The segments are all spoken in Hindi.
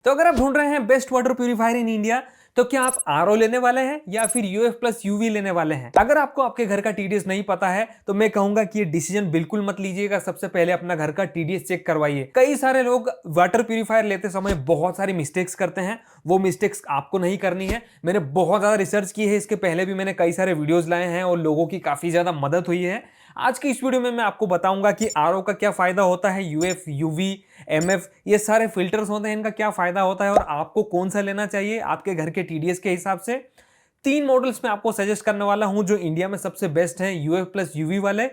तो अगर आप ढूंढ रहे हैं best water purifier in India, तो क्या आप आरओ लेने वाले हैं या फिर यूएफ प्लस यूवी लेने वाले हैं? अगर आपको आपके घर का टीडीएस नहीं पता है तो मैं कहूंगा कि ये डिसीजन बिल्कुल मत लीजिएगा। सबसे पहले अपना घर का टीडीएस चेक करवाइए। कई सारे लोग वाटर प्यूरिफायर लेते समय बहुत सारी मिस्टेक्स करते हैं, वो मिस्टेक्स आपको नहीं करनी है। मैंने बहुत ज्यादा रिसर्च की है, इसके पहले भी मैंने कई सारे वीडियोस लाए हैं और लोगों की काफी ज्यादा मदद हुई है। आज की इस वीडियो में मैं आपको बताऊंगा कि आरओ का क्या फायदा होता है, यूएफ, यूवी, एमएफ, ये सारे फिल्टर्स होते हैं, इनका क्या फायदा होता है और आपको कौन सा लेना चाहिए आपके घर के टीडीएस के हिसाब से। 3 मॉडल्स में आपको सजेस्ट करने वाला हूं जो इंडिया में सबसे बेस्ट हैं, यूएफ प्लस यूवी वाले।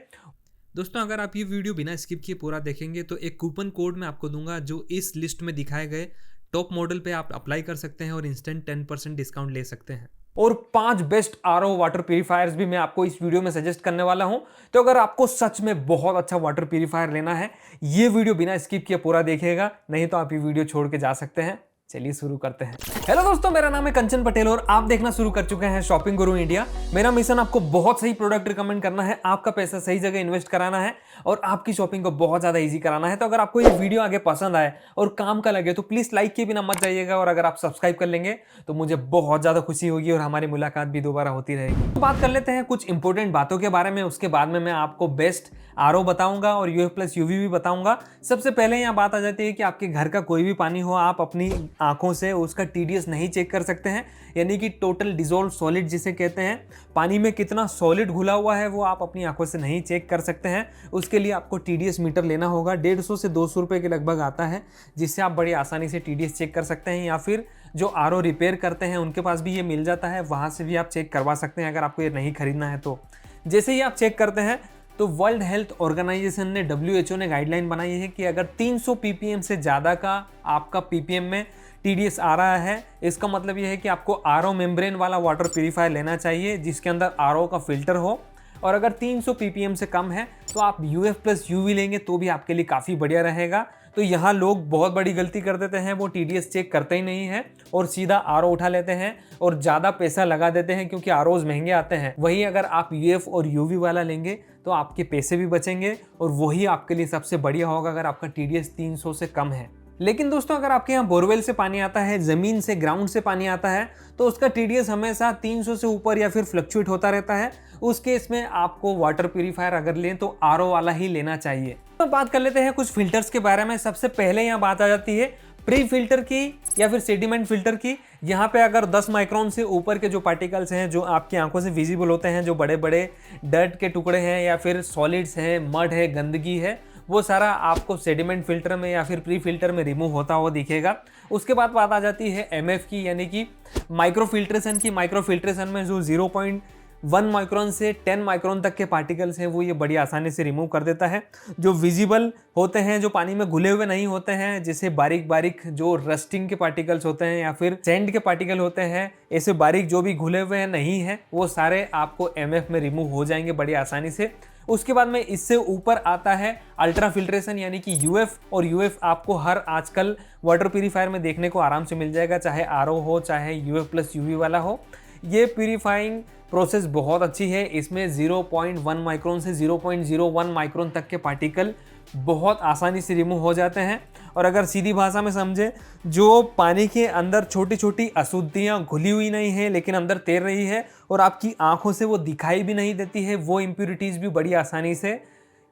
दोस्तों, अगर आप ये वीडियो बिना स्किप किए पूरा देखेंगे तो एक कूपन कोड मैं आपको दूंगा जो इस लिस्ट में दिखाए गए टॉप मॉडल पे आप अप्लाई कर सकते हैं और इंस्टेंट 10% डिस्काउंट ले सकते हैं। और 5 बेस्ट आरओ वाटर प्यूरिफायर्स भी मैं आपको इस वीडियो में सजेस्ट करने वाला हूं। तो अगर आपको सच में बहुत अच्छा वाटर प्यूरिफायर लेना है, ये वीडियो बिना स्किप किए पूरा देखिएगा, नहीं तो आप ये वीडियो छोड़ के जा सकते हैं। चलिए शुरू करते हैं। हेलो दोस्तों, मेरा नाम है कंचन पटेल और आप देखना शुरू कर चुके हैं शॉपिंग गुरु इंडिया। मेरा मिशन आपको बहुत सही प्रोडक्ट रिकमेंड करना है, आपका पैसा सही जगह इन्वेस्ट कराना है और आपकी शॉपिंग को बहुत ज्यादा इजी कराना है। तो अगर आपको ये वीडियो आगे पसंद आए और काम का लगे तो प्लीज लाइक के बिना मत जाइएगा, और अगर आप सब्सक्राइब कर लेंगे तो मुझे बहुत ज्यादा खुशी होगी और हमारी मुलाकात भी दोबारा होती रहेगी। तो बात कर लेते हैं कुछ इंपॉर्टेंट बातों के बारे में, उसके बाद में मैं आपको बेस्ट आरओ बताऊंगा और यूएफ प्लस यूवी भी बताऊंगा। सबसे पहले यहाँ बात आ जाती है कि आपके घर का कोई भी पानी हो, आप अपनी आंखों से उसका टीडीएस नहीं चेक कर सकते हैं, यानी कि टोटल डिसॉल्व सॉलिड जिसे कहते हैं। पानी में कितना सॉलिड घुला हुआ है वो आप अपनी आंखों से नहीं चेक कर सकते हैं। उसके लिए आपको टीडीएस मीटर लेना होगा, 150 से 200 रुपए के लगभग आता है, जिससे आप बड़ी आसानी से टीडीएस चेक कर सकते हैं। या फिर जो आरओ रिपेयर करते हैं उनके पास भी ये मिल जाता है, वहां से भी आप चेक करवा सकते हैं अगर आपको ये नहीं खरीदना है तो। जैसे ही आप चेक करते हैं तो वर्ल्ड हेल्थ ऑर्गेनाइजेशन ने, WHO ने गाइडलाइन बनाई है कि अगर 300 ppm से ज़्यादा का आपका ppm में टीडीएस आ रहा है, इसका मतलब यह है कि आपको आरओ मेम्ब्रेन वाला वाटर प्यूरिफायर लेना चाहिए जिसके अंदर आरओ का फिल्टर हो। और अगर 300 ppm से कम है तो आप यूएफ प्लस यूवी लेंगे तो भी आपके लिए काफ़ी बढ़िया रहेगा। तो यहाँ लोग बहुत बड़ी गलती कर देते हैं, वो टीडीएस चेक करते ही नहीं है और सीधा आरओ उठा लेते हैं और ज़्यादा पैसा लगा देते हैं क्योंकि आरओज महंगे आते हैं। वही अगर आप यूएफ और यूवी वाला लेंगे तो आपके पैसे भी बचेंगे और वही आपके लिए सबसे बढ़िया होगा अगर आपका टीडीएस 300 से कम है। लेकिन दोस्तों, अगर आपके यहाँ बोरवेल से पानी आता है, ज़मीन से, ग्राउंड से पानी आता है, तो उसका टीडीएस हमेशा 300 से ऊपर या फिर फ्लक्चुएट होता रहता है। उस केस में आपको वाटर प्यूरिफायर अगर लें तो आरओ वाला ही लेना चाहिए। तो बात कर लेते हैं कुछ फिल्टर्स के बारे में। सबसे पहले यहाँ बात आ जाती है प्री फिल्टर की या फिर सेडिमेंट फिल्टर की। यहाँ पे अगर 10 माइक्रोन से ऊपर के जो पार्टिकल्स हैं जो आपकी आंखों से विजिबल होते हैं, जो बड़े बड़े डर्ट के टुकड़े हैं या फिर सॉलिड्स हैं, मड है, गंदगी है, वो सारा आपको सेडिमेंट फिल्टर में या फिर प्री फिल्टर में रिमूव होता हुआ दिखेगा। उसके बाद बात आ जाती है एमएफ की, यानी कि माइक्रो फिल्ट्रेशन की। माइक्रो फिल्ट्रेशन में जो 0.1 माइक्रोन से 10 माइक्रोन तक के पार्टिकल्स हैं वो ये बड़ी आसानी से रिमूव कर देता है। जो विजिबल होते हैं, जो पानी में घुले हुए नहीं होते हैं, जैसे बारीक बारीक जो रस्टिंग के पार्टिकल्स होते हैं या फिर सैंड के पार्टिकल होते हैं, ऐसे बारीक जो भी घुले हुए हैं नहीं है, वो सारे आपको एमएफ में रिमूव हो जाएंगे बड़ी आसानी से। उसके बाद में इससे ऊपर आता है अल्ट्रा फिल्ट्रेशन, यानी कि यूएफ। और यूएफ आपको हर आजकल वाटर प्यूरिफायर में देखने को आराम से मिल जाएगा, चाहे आरओ हो चाहे यूएफ प्लस यूवी वाला हो। ये प्यूरिफाइंग प्रोसेस बहुत अच्छी है। इसमें 0.1 माइक्रोन से 0.01 माइक्रोन तक के पार्टिकल बहुत आसानी से रिमूव हो जाते हैं। और अगर सीधी भाषा में समझे, जो पानी के अंदर छोटी छोटी अशुद्धियाँ घुली हुई नहीं है लेकिन अंदर तैर रही है और आपकी आंखों से वो दिखाई भी नहीं देती है, वो इम्प्यूरिटीज़ भी बड़ी आसानी से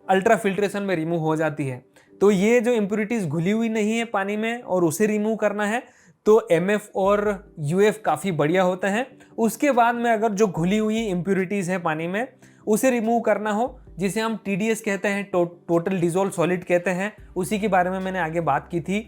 अल्ट्रा फिल्ट्रेशन में रिमूव हो जाती है। तो ये जो इम्प्यूरिटीज़ घुली हुई नहीं है पानी में और उसे रिमूव करना है तो एमएफ और यूएफ काफ़ी बढ़िया होते हैं। उसके बाद में अगर जो घुली हुई इम्प्यूरिटीज़ है पानी में उसे रिमूव करना हो, जिसे हम टीडीएस कहते हैं, टोटल डिसॉल्व सॉलिड कहते हैं, उसी के बारे में मैंने आगे बात की थी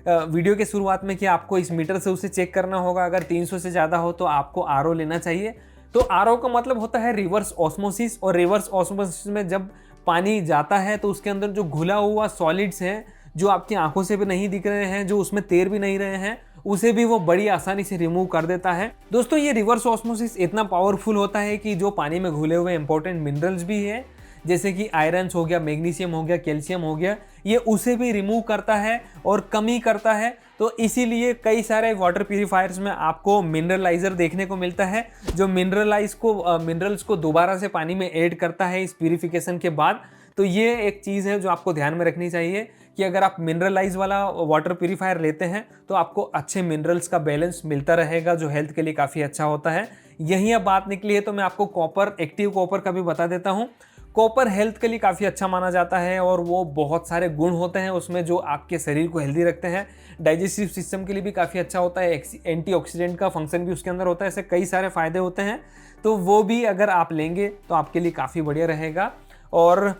वीडियो के शुरुआत में कि आपको इस मीटर से उसे चेक करना होगा। अगर 300 से ज़्यादा हो तो आपको आरओ लेना चाहिए। तो आरओ का मतलब होता है रिवर्स ऑस्मोसिस, और रिवर्स ऑस्मोसिस में जब पानी जाता है तो उसके अंदर जो घुला हुआ सॉलिड्स हैं, जो आपकी आंखों से भी नहीं दिख रहे हैं, जो उसमें तैर भी नहीं रहे हैं, उसे भी वो बड़ी आसानी से रिमूव कर देता है। दोस्तों, ये रिवर्स ऑस्मोसिस इतना पावरफुल होता है कि जो पानी में घुले हुए इंपॉर्टेंट मिनरल्स भी है, जैसे कि आयरन हो गया, मैग्नीशियम हो गया, कैल्शियम हो गया, ये उसे भी रिमूव करता है और कमी करता है। तो इसीलिए कई सारे वाटर प्यूरिफायर्स में आपको मिनरलाइजर देखने को मिलता है, जो मिनरल्स को दोबारा से पानी में ऐड करता है इस प्यूरिफिकेशन के बाद। तो ये एक चीज़ है जो आपको ध्यान में रखनी चाहिए कि अगर आप मिनरलाइज वाला वाटर प्यूरीफायर लेते हैं तो आपको अच्छे मिनरल्स का बैलेंस मिलता रहेगा, जो हेल्थ के लिए काफ़ी अच्छा होता है। यही अब बात निकली है तो मैं आपको कॉपर, एक्टिव कॉपर का भी बता देता हूँ। कॉपर हेल्थ के लिए काफ़ी अच्छा माना जाता है और वो बहुत सारे गुण होते हैं उसमें जो आपके शरीर को हेल्दी रखते हैं। डाइजेस्टिव सिस्टम के लिए भी काफ़ी अच्छा होता है, एंटीऑक्सीडेंट का फंक्शन भी उसके अंदर होता है, ऐसे कई सारे फायदे होते हैं। तो वो भी अगर आप लेंगे तो आपके लिए काफ़ी बढ़िया रहेगा। और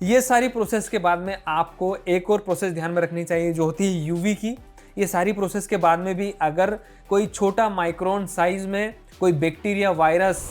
ये सारी प्रोसेस के बाद में आपको एक और प्रोसेस ध्यान में रखनी चाहिए जो होती है यूवी की। ये सारी प्रोसेस के बाद में भी अगर कोई छोटा माइक्रोन साइज में कोई बैक्टीरिया, वायरस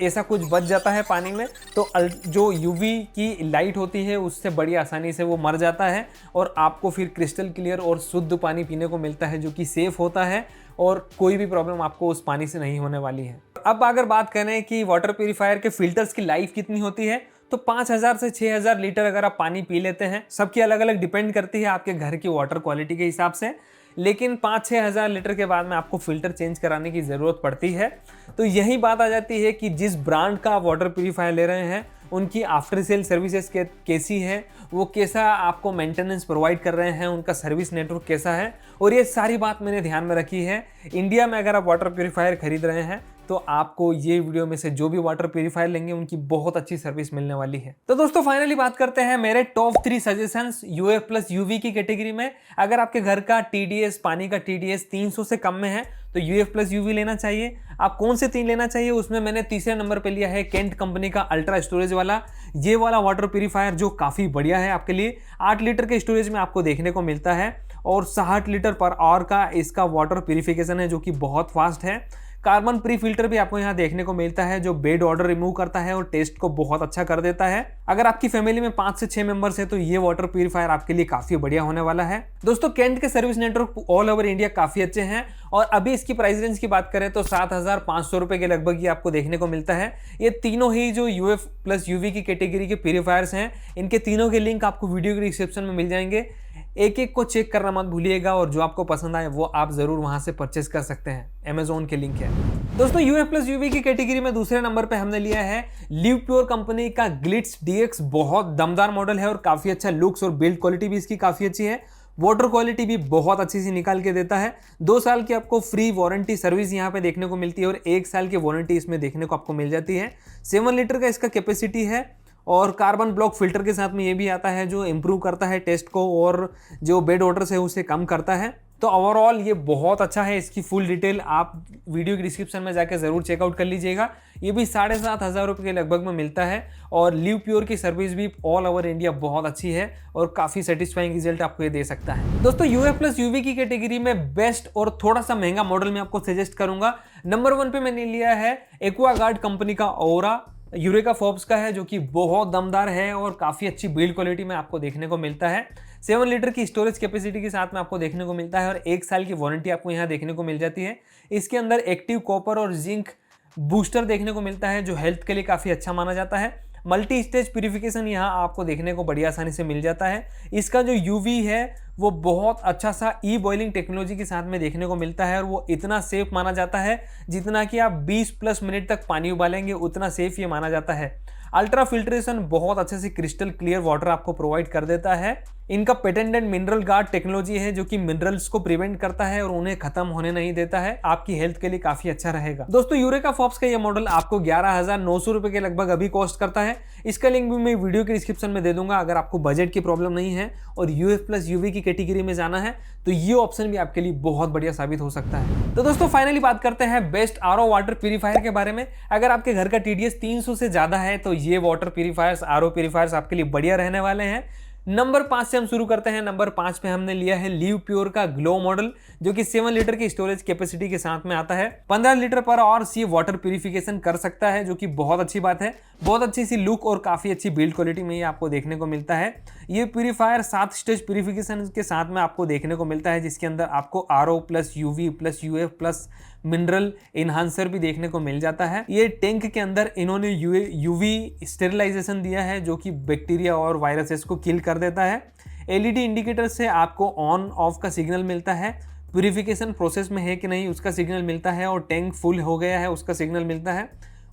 ऐसा कुछ बच जाता है पानी में, तो जो यूवी की लाइट होती है उससे बड़ी आसानी से वो मर जाता है और आपको फिर क्रिस्टल क्लियर और शुद्ध पानी पीने को मिलता है, जो कि सेफ होता है और कोई भी प्रॉब्लम आपको उस पानी से नहीं होने वाली है। अब अगर बात करें कि वाटर प्यूरीफायर के फिल्टर्स की लाइफ कितनी होती है, तो 5000 से 6000 लीटर अगर आप पानी पी लेते हैं, सबकी अलग अलग डिपेंड करती है आपके घर की वाटर क्वालिटी के हिसाब से, लेकिन 5-6 हज़ार लीटर के बाद में आपको फिल्टर चेंज कराने की ज़रूरत पड़ती है। तो यही बात आ जाती है कि जिस ब्रांड का आप वाटर प्यूरीफायर ले रहे हैं उनकी आफ्टर सेल सर्विसेज कैसी है, वो कैसा आपको मेंटेनेंस प्रोवाइड कर रहे हैं, उनका सर्विस नेटवर्क कैसा है, और ये सारी बात मैंने ध्यान में रखी है। इंडिया में अगर आप वाटर प्यूरीफायर खरीद रहे हैं तो आपको ये वीडियो में से जो भी वाटर प्यूरीफायर लेंगे उनकी बहुत अच्छी सर्विस मिलने वाली है। तो दोस्तों फाइनली बात करते हैं मेरे top 3 suggestions UF plus UV की कैटेगरी में। अगर आपके घर का टीडीएस, पानी का टीडीएस 300 से कम में है तो यूएफ प्लस यूवी लेना चाहिए। आप कौन से 3 लेना चाहिए, उसमें मैंने तीसरे नंबर पे लिया है केंट कंपनी का अल्ट्रा स्टोरेज वाला, ये वाला वाटर प्यूरीफायर जो काफ़ी बढ़िया है आपके लिए। 8 लीटर के स्टोरेज में आपको देखने को मिलता है और 60 लीटर पर आवर का इसका वाटर प्यूरिफिकेशन है जो कि बहुत फास्ट है। कार्बन प्री फिल्टर भी आपको यहाँ देखने को मिलता है जो बेड ऑर्डर रिमूव करता है और टेस्ट को बहुत अच्छा कर देता है। अगर आपकी फैमिली में 5 से 6 मेंबर्स हैं तो ये वाटर प्यूरीफायर आपके लिए काफी बढ़िया होने वाला है। दोस्तों केंट के service network all over India काफी अच्छे हैं और अभी इसकी प्राइस रेंज की बात करें तो 7500 रुपए के लगभग ये आपको देखने को मिलता है। ये तीनों ही जो यूएफ प्लस यूवी की कैटेगरी के प्यूरीफायर्स हैं, इनके तीनों के लिंक आपको वीडियो के डिस्क्रिप्शन में मिल जाएंगे। एक एक को चेक करना मत भूलिएगा और जो आपको पसंद आए वो आप जरूर वहां से परचेस कर सकते हैं, अमेजोन के लिंक है। दोस्तों यूएफ प्लस यूवी की कैटेगरी में दूसरे नंबर पे हमने लिया है लिव प्योर कंपनी का ग्लिट्स डीएक्स। बहुत दमदार मॉडल है और काफी अच्छा लुक्स और बिल्ड क्वालिटी भी इसकी काफी अच्छी है। वाटर क्वालिटी भी बहुत अच्छी सी निकाल के देता है। 2 साल की आपको फ्री वारंटी सर्विस यहाँ पे देखने को मिलती है और 1 साल की वारंटी इसमें देखने को आपको मिल जाती है। 7 लीटर का इसका कैपेसिटी है और कार्बन ब्लॉक फिल्टर के साथ में ये भी आता है जो इम्प्रूव करता है टेस्ट को और जो बेड ऑर्डर है उसे कम करता है। तो ओवरऑल ये बहुत अच्छा है। इसकी फुल डिटेल आप वीडियो के डिस्क्रिप्शन में जाकर जरूर चेकआउट कर लीजिएगा। ये भी 7500 रुपये के लगभग में मिलता है और लिव प्योर की सर्विस भी ऑल ओवर इंडिया बहुत अच्छी है और काफ़ी सेटिस्फाइंग रिजल्ट आपको ये दे सकता है। दोस्तों यूएफ प्लस यूवी की कैटेगरी में बेस्ट और थोड़ा सा महंगा मॉडल मैं आपको सजेस्ट करूंगा। नंबर 1 पे मैंने लिया है एक्वागार्ड कंपनी का ओरा यूरेका फोर्ब्स का है जो कि बहुत दमदार है और काफ़ी अच्छी बिल्ड क्वालिटी में आपको देखने को मिलता है। 7 लीटर की स्टोरेज कैपेसिटी के साथ में आपको देखने को मिलता है और 1 साल की वारंटी आपको यहाँ देखने को मिल जाती है। इसके अंदर एक्टिव कॉपर और जिंक बूस्टर देखने को मिलता है जो हेल्थ के लिए काफ़ी अच्छा माना जाता है। मल्टी स्टेज प्यूरिफिकेशन यहाँ आपको देखने को बड़ी आसानी से मिल जाता है। इसका जो यूवी है वो बहुत अच्छा सा ई बॉइलिंग टेक्नोलॉजी के साथ में देखने को मिलता है और वो इतना सेफ माना जाता है जितना कि आप 20+ मिनट तक पानी उबालेंगे उतना सेफ ये माना जाता है। अल्ट्रा फिल्ट्रेशन बहुत अच्छे से क्रिस्टल क्लियर वाटर आपको प्रोवाइड कर देता है। इनका पेटेंटेड मिनरल गार्ड टेक्नोलॉजी है जो कि मिनरल्स को प्रिवेंट करता है और उन्हें खत्म होने नहीं देता है। आपकी हेल्थ के लिए काफी अच्छा रहेगा। दोस्तों यूरेका फोर्ब्स का ये मॉडल आपको 11,900 रुपए के लगभग अभी कॉस्ट करता है। इसका लिंक भी मैं वीडियो के डिस्क्रिप्शन में दे दूंगा। अगर आपको बजट की प्रॉब्लम नहीं है और यूएफ प्लस यूवी की कैटेगरी में जाना है तो ये ऑप्शन भी आपके लिए बहुत बढ़िया साबित हो सकता है। तो दोस्तों फाइनली बात करते हैं बेस्ट आरओ वाटर प्यूरीफायर के बारे में। अगर आपके घर का टीडीएस 300 से ज्यादा है तो ये वाटर प्यूरीफायर्स, आरओ प्यूरीफायर्स आपके लिए बढ़िया रहने वाले हैं। नंबर 5 से हम शुरू करते हैं। नंबर 5 पे हमने लिया है लिव प्योर का ग्लो मॉडल जो कि 7 लीटर की स्टोरेज कैपेसिटी के साथ में आता है। 15 लीटर पर आवर ये वाटर प्यूरिफिकेशन कर सकता है जो कि बहुत अच्छी बात है। बहुत अच्छी सी लुक और काफी अच्छी बिल्ड क्वालिटी में ये आपको देखने को मिलता है। ये प्यूरीफायर 7 स्टेज प्यूरिफिकेशन के साथ में आपको देखने को मिलता है जिसके अंदर आपको RO plus UV plus UF plus mineral enhancer भी देखने को मिल जाता है। ये टैंक के अंदर इन्होंने यूवी स्टेरिलाइजेशन दिया है जो कि बैक्टीरिया और वायरसेस को किल कर देता है। एलईडी इंडिकेटर से आपको ऑन ऑफ का सिग्नल मिलता है, प्यूरिफिकेशन प्रोसेस में है कि नहीं उसका सिग्नल मिलता है और टैंक फुल हो गया है उसका सिग्नल मिलता है।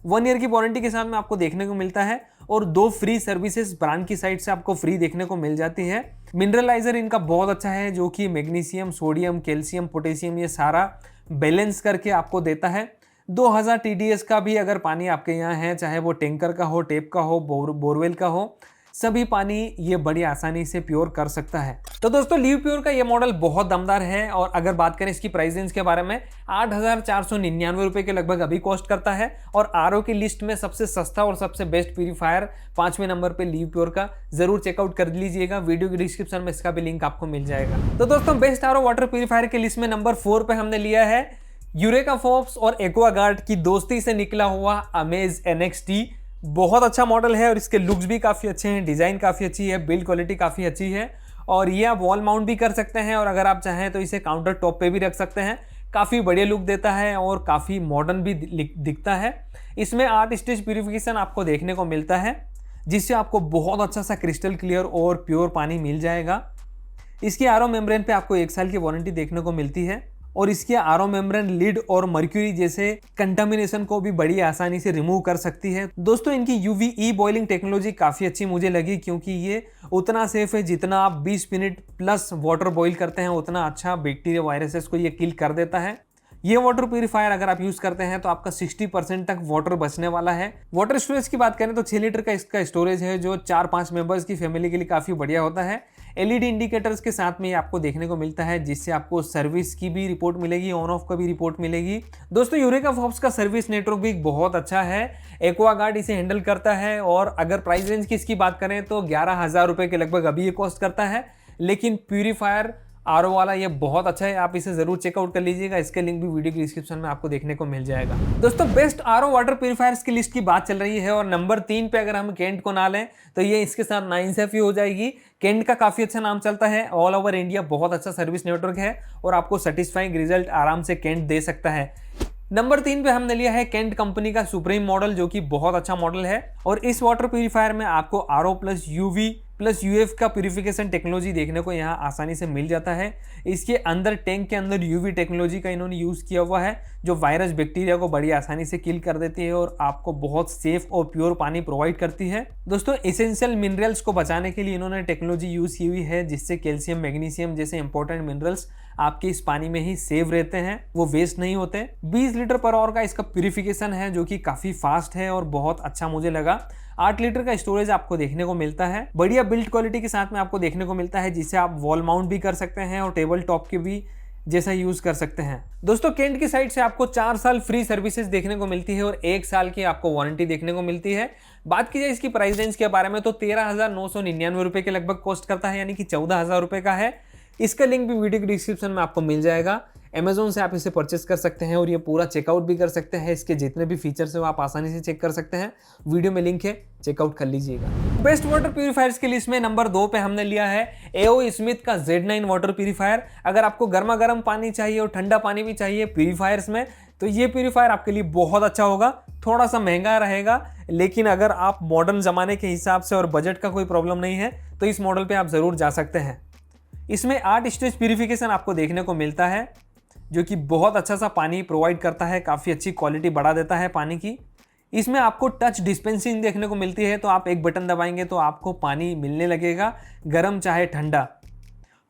1 ईयर की वारंटी के साथ में आपको देखने को मिलता है और 2 फ्री सर्विसेज ब्रांड की साइड से आपको फ्री देखने को मिल जाती है। मिनरलाइजर इनका बहुत अच्छा है, जो कि मैग्नीशियम, सोडियम, कैल्शियम, पोटेशियम ये सारा बैलेंस करके आपको देता है। 2000 TDS का भी अगर पानी आपके यहाँ है, चाहे वो टैंकर का हो, टेप का हो, बोरवेल का हो, सभी पानी ये बड़ी आसानी से प्योर कर सकता है। तो दोस्तों लिव प्योर का ये मॉडल बहुत दमदार है और अगर बात करें इसकी प्राइस रेंज के बारे में 8,499 रुपए के लगभग अभी कॉस्ट करता है और आरओ की लिस्ट में सबसे सस्ता और सबसे बेस्ट प्यूरीफायर 5वें नंबर पे लिव प्योर का जरूर चेकआउट कर लीजिएगा। वीडियो की डिस्क्रिप्शन में इसका भी लिंक आपको मिल जाएगा। तो दोस्तों बेस्ट आरओ वाटर प्यूरीफायर की लिस्ट में नंबर 4 पे हमने लिया है यूरेका फोर्ब्स और एक्वागार्ड की दोस्ती से निकला हुआ अमेज NXT। बहुत अच्छा मॉडल है और इसके लुक्स भी काफ़ी अच्छे हैं, डिज़ाइन काफ़ी अच्छी है, बिल्ड क्वालिटी काफ़ी अच्छी है और ये आप वॉल माउंट भी कर सकते हैं और अगर आप चाहें तो इसे काउंटर टॉप पे भी रख सकते हैं। काफ़ी बढ़िया लुक देता है और काफ़ी मॉडर्न भी दिखता है। इसमें 8 स्टेज प्यूरिफिकेशन आपको देखने को मिलता है, जिससे आपको बहुत अच्छा सा क्रिस्टल क्लियर और प्योर पानी मिल जाएगा। इसकी आरओ मेम्ब्रेन पे आपको 1 साल की वारंटी देखने को मिलती है और इसके आरओ मेम्ब्रेन लीड और मर्क्यूरी जैसे कंटामिनेशन को भी बड़ी आसानी से रिमूव कर सकती है। दोस्तों इनकी UV बॉइलिंग टेक्नोलॉजी काफ़ी अच्छी मुझे लगी, क्योंकि ये उतना सेफ है जितना आप 20 मिनट प्लस वाटर बॉईल करते हैं उतना अच्छा बैक्टीरिया वायरसेस को ये किल कर देता है। ये वाटर प्यूरीफायर अगर आप यूज करते हैं तो आपका 60% तक वाटर बचने वाला है। वाटर स्टोरेज की बात करें तो 6 लीटर का इसका स्टोरेज है, जो 4-5 मेंबर्स की फैमिली के लिए काफ़ी बढ़िया होता है। LED इंडिकेटर्स के साथ में ये आपको देखने को मिलता है, जिससे आपको सर्विस की भी रिपोर्ट मिलेगी, ऑन ऑफ का भी रिपोर्ट मिलेगी। दोस्तों यूरेका फोर्ब्स का सर्विस नेटवर्क भी बहुत अच्छा है। एक्वागार्ड इसे हैंडल करता है और अगर प्राइस रेंज की इसकी बात करें तो 11,000 रुपये के लगभग अभी ये कॉस्ट करता है, लेकिन प्यूरीफायर आरओ वाला ये बहुत अच्छा है, आप इसे जरूर चेकआउट कर लीजिएगा। इसके लिंक भी वीडियो की डिस्क्रिप्शन में आपको देखने को मिल जाएगा। दोस्तों बेस्ट आरओ वाटर प्यूरीफायर्स की लिस्ट की बात चल रही है और नंबर 3 पे अगर हम केंट को ना लें तो ये इसके साथ नाइंसाफी हो जाएगी। केंट का काफी अच्छा नाम चलता है, ऑल ओवर इंडिया बहुत अच्छा सर्विस नेटवर्क है और आपको सेटिस्फाइंग रिजल्ट आराम से केंट दे सकता है। नंबर 3 पे हमने लिया है केंट कंपनी का सुप्रीम मॉडल, जो कि बहुत अच्छा मॉडल है और इस वाटर प्यूरीफायर में आपको RO plus UV plus UF का प्यूरिफिकेशन टेक्नोलॉजी देखने को यहाँ आसानी से मिल जाता है। इसके अंदर टैंक के अंदर UV टेक्नोलॉजी का इन्होंने यूज़ किया हुआ है, जो वायरस बैक्टीरिया को बड़ी आसानी से किल कर देती है और आपको बहुत सेफ और प्योर पानी प्रोवाइड करती है। दोस्तों एसेंशियल मिनरल्स को बचाने के लिए इन्होंने टेक्नोलॉजी यूज़ की हुई है, जिससे कैल्शियम, मैग्नीशियम जैसे इंपॉर्टेंट मिनरल्स आपके इस पानी में ही सेव रहते हैं, वो वेस्ट नहीं होते। 20 लीटर पर आवर का इसका प्यूरिफिकेशन है, जो कि काफ़ी फास्ट है और बहुत अच्छा मुझे लगा। 8 लीटर का स्टोरेज आपको देखने को मिलता है, बढ़िया बिल्ड क्वालिटी के साथ में आपको देखने को मिलता है, जिसे आप वॉल माउंट भी कर सकते हैं और टेबल टॉप के भी जैसा यूज कर सकते हैं। दोस्तों केंट की साइड से आपको 4 साल फ्री सर्विसेज देखने को मिलती है और 1 साल की आपको वारंटी देखने को मिलती है। बात की जाए इसकी प्राइस रेंज के बारे में तो 13,999 रुपए के लगभग कॉस्ट करता है, यानी कि 14,000 रुपए का है। इसका लिंक भी वीडियो की डिस्क्रिप्शन में आपको मिल जाएगा। Amazon से आप इसे परचेस कर सकते हैं और ये पूरा चेकआउट भी कर सकते हैं। इसके जितने भी फीचर्स हैं वो आप आसानी से चेक कर सकते हैं, वीडियो में लिंक है, चेकआउट कर लीजिएगा। बेस्ट वाटर प्यूरीफायर्स की लिस्ट में नंबर 2 पे हमने लिया है AO स्मिथ का Z9 वाटर प्यूरीफायर। अगर आपको गर्मा गर्म पानी चाहिए और ठंडा पानी भी चाहिए प्यूरीफायर्स में, तो ये प्यूरीफायर आपके लिए बहुत अच्छा होगा। थोड़ा सा महंगा रहेगा, लेकिन अगर आप मॉडर्न ज़माने के हिसाब से और बजट का कोई प्रॉब्लम नहीं है तो इस मॉडल पर आप ज़रूर जा सकते हैं। इसमें 8 स्टेज प्यूरिफिकेशन आपको देखने को मिलता है, जो कि बहुत अच्छा सा पानी प्रोवाइड करता है, काफ़ी अच्छी क्वालिटी बढ़ा देता है पानी की। इसमें आपको टच डिस्पेंसिंग देखने को मिलती है, तो आप एक बटन दबाएंगे तो आपको पानी मिलने लगेगा, गर्म चाहे ठंडा।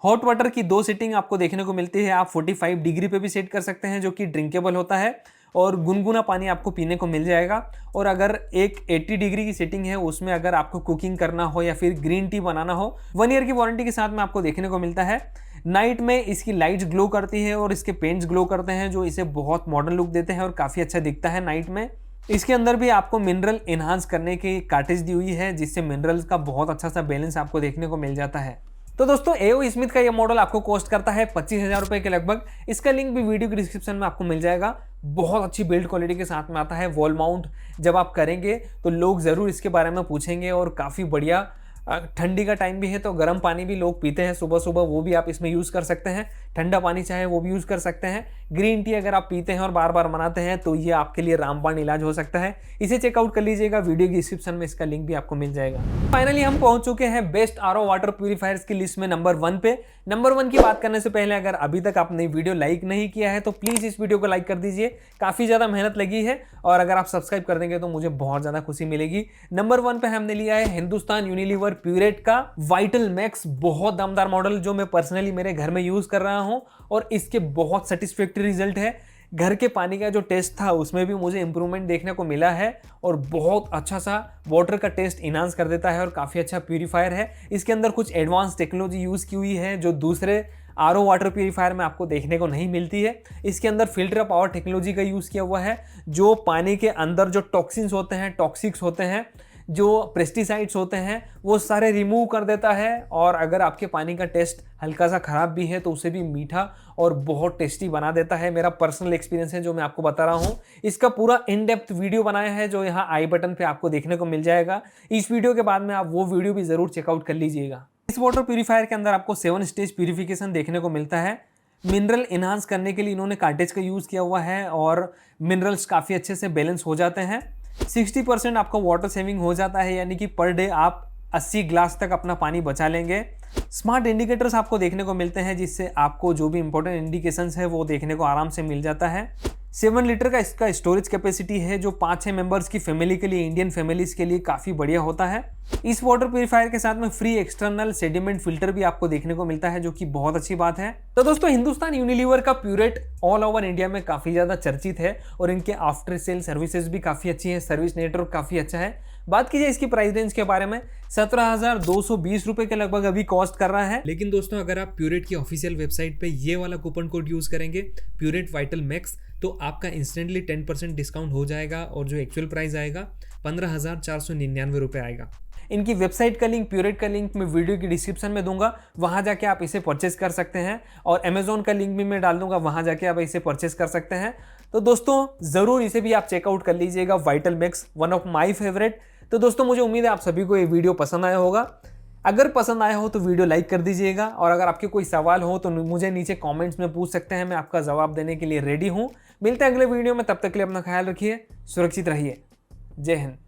हॉट वाटर की 2 सेटिंग आपको देखने को मिलती है, आप 45 डिग्री पे भी सेट कर सकते हैं, जो कि ड्रिंकेबल होता है और गुनगुना पानी आपको पीने को मिल जाएगा। और अगर एक 80 डिग्री की सेटिंग है, उसमें अगर आपको कुकिंग करना हो या फिर ग्रीन टी बनाना हो, 1 ईयर की वारंटी के साथ में आपको देखने को मिलता है। नाइट में इसकी लाइट्स ग्लो करती है और इसके पेंट्स ग्लो करते हैं, जो इसे बहुत मॉडर्न लुक देते हैं और काफ़ी अच्छा दिखता है नाइट में। इसके अंदर भी आपको मिनरल एनहांस करने की कार्टेज दी हुई है, जिससे मिनरल्स का बहुत अच्छा सा बैलेंस आपको देखने को मिल जाता है। तो दोस्तों AO स्मिथ का ये मॉडल आपको कॉस्ट करता है 25,000 रुपये के लगभग। इसका लिंक भी वीडियो की डिस्क्रिप्शन में आपको मिल जाएगा। बहुत अच्छी बिल्ड क्वालिटी के साथ में आता है। वॉल माउंट जब आप करेंगे तो लोग ज़रूर इसके बारे में पूछेंगे और काफ़ी बढ़िया। ठंडी का टाइम भी है तो गर्म पानी भी लोग पीते हैं सुबह सुबह, वो भी आप इसमें यूज़ कर सकते हैं। ठंडा पानी चाहे वो भी यूज़ कर सकते हैं। ग्रीन टी अगर आप पीते हैं और बार बार बनाते हैं तो ये आपके लिए रामबाण इलाज हो सकता है। इसे चेकआउट कर लीजिएगा, वीडियो की डिस्क्रिप्शन में इसका लिंक भी आपको मिल जाएगा। फाइनली हम पहुंच चुके हैं बेस्ट आरओ वाटर प्यूरीफायर्स की लिस्ट में नंबर 1 पे। नंबर 1 की बात करने से पहले अगर अभी तक आपने वीडियो लाइक नहीं किया है तो प्लीज इस वीडियो को लाइक कर दीजिए, काफी ज्यादा मेहनत लगी है, और अगर आप सब्सक्राइब कर देंगे तो मुझे बहुत ज्यादा खुशी मिलेगी। नंबर 1 पे हमने लिया है हिंदुस्तान यूनिलीवर प्यूरेट का वाइटल मैक्स, बहुत दमदार मॉडल जो मैं पर्सनली मेरे घर में यूज कर रहा हूं और इसके बहुत सेटिस्फैक्टरी रिजल्ट है। घर के पानी का जो टेस्ट था उसमें भी मुझे इंप्रूवमेंट देखने को मिला है और बहुत अच्छा सा वाटर का टेस्ट इनहांस कर देता है और काफ़ी अच्छा प्यूरीफायर है। इसके अंदर कुछ एडवांस टेक्नोलॉजी यूज़ की हुई है जो दूसरे आरओ वाटर प्यूरीफायर में आपको देखने को नहीं मिलती है। इसके अंदर फिल्टर पावर टेक्नोलॉजी का यूज़ किया हुआ है जो पानी के अंदर जो टॉक्सिन्स होते हैं, टॉक्सिक्स होते हैं, जो पेस्टिसाइड्स होते हैं वो सारे रिमूव कर देता है। और अगर आपके पानी का टेस्ट हल्का सा ख़राब भी है तो उसे भी मीठा और बहुत टेस्टी बना देता है। मेरा पर्सनल एक्सपीरियंस है जो मैं आपको बता रहा हूँ। इसका पूरा इन डेप्थ वीडियो बनाया है जो यहाँ आई बटन पे आपको देखने को मिल जाएगा। इस वीडियो के बाद में आप वो वीडियो भी ज़रूर चेकआउट कर लीजिएगा। इस वाटर प्यूरीफायर के अंदर आपको 7 स्टेज प्यूरिफिकेशन देखने को मिलता है। मिनरल इन्हांस करने के लिए इन्होंने कार्टेज का यूज़ किया हुआ है और मिनरल्स काफ़ी अच्छे से बैलेंस हो जाते हैं। 60% आपका वाटर सेविंग हो जाता है, यानी कि पर डे आप 80 ग्लास तक अपना पानी बचा लेंगे। स्मार्ट इंडिकेटर्स आपको देखने को मिलते हैं जिससे आपको जो भी इंपॉर्टेंट इंडिकेशंस है वो देखने को आराम से मिल जाता है। 7 लीटर का इसका स्टोरेज कैपेसिटी है जो 5-6 मेंबर्स की फैमिली के लिए, इंडियन फैमिलीज के लिए काफ़ी बढ़िया होता है। इस वाटर प्यूरीफायर के साथ में फ्री एक्सटर्नल सेडिमेंट फिल्टर भी आपको देखने को मिलता है जो कि बहुत अच्छी बात है। तो दोस्तों हिंदुस्तान यूनिलीवर का प्यूरेट ऑल ओवर इंडिया में काफ़ी ज़्यादा चर्चित है और इनके आफ्टर सेल सर्विसेज भी काफ़ी अच्छी है, सर्विस नेटवर्क काफ़ी अच्छा है। बात कीजिए इसकी प्राइस रेंज के बारे में, 17,220 रुपए के लगभग अभी कॉस्ट कर रहा है। लेकिन दोस्तों अगर आप प्यूरेट की ऑफिशियल वेबसाइट पे ये वाला कूपन कोड यूज करेंगे प्यूरेट वाइटल मैक्स तो आपका इंस्टेंटली 10% डिस्काउंट हो जाएगा और जो एक्चुअल प्राइस आएगा 15,499 रुपये आएगा। इनकी वेबसाइट का लिंक, प्यूरेट का लिंक मैं वीडियो की डिस्क्रिप्शन में दूंगा, वहां जाके आप इसे परचेस कर सकते हैं, और अमेजोन का लिंक भी मैं डाल दूंगा, वहां जाके आप इसे परचेस कर सकते हैं। तो दोस्तों ज़रूर इसे भी आप चेकआउट कर लीजिएगा, vital max one of my favourite. तो दोस्तों मुझे उम्मीद है आप सभी को ये वीडियो पसंद आया होगा। अगर पसंद आया हो तो वीडियो लाइक कर दीजिएगा, और अगर आपके कोई सवाल हो तो मुझे नीचे कमेंट्स में पूछ सकते हैं, मैं आपका जवाब देने के लिए रेडी हूँ। मिलते हैं अगले वीडियो में, तब तक के लिए अपना ख्याल रखिए, सुरक्षित रहिए। जय हिंद।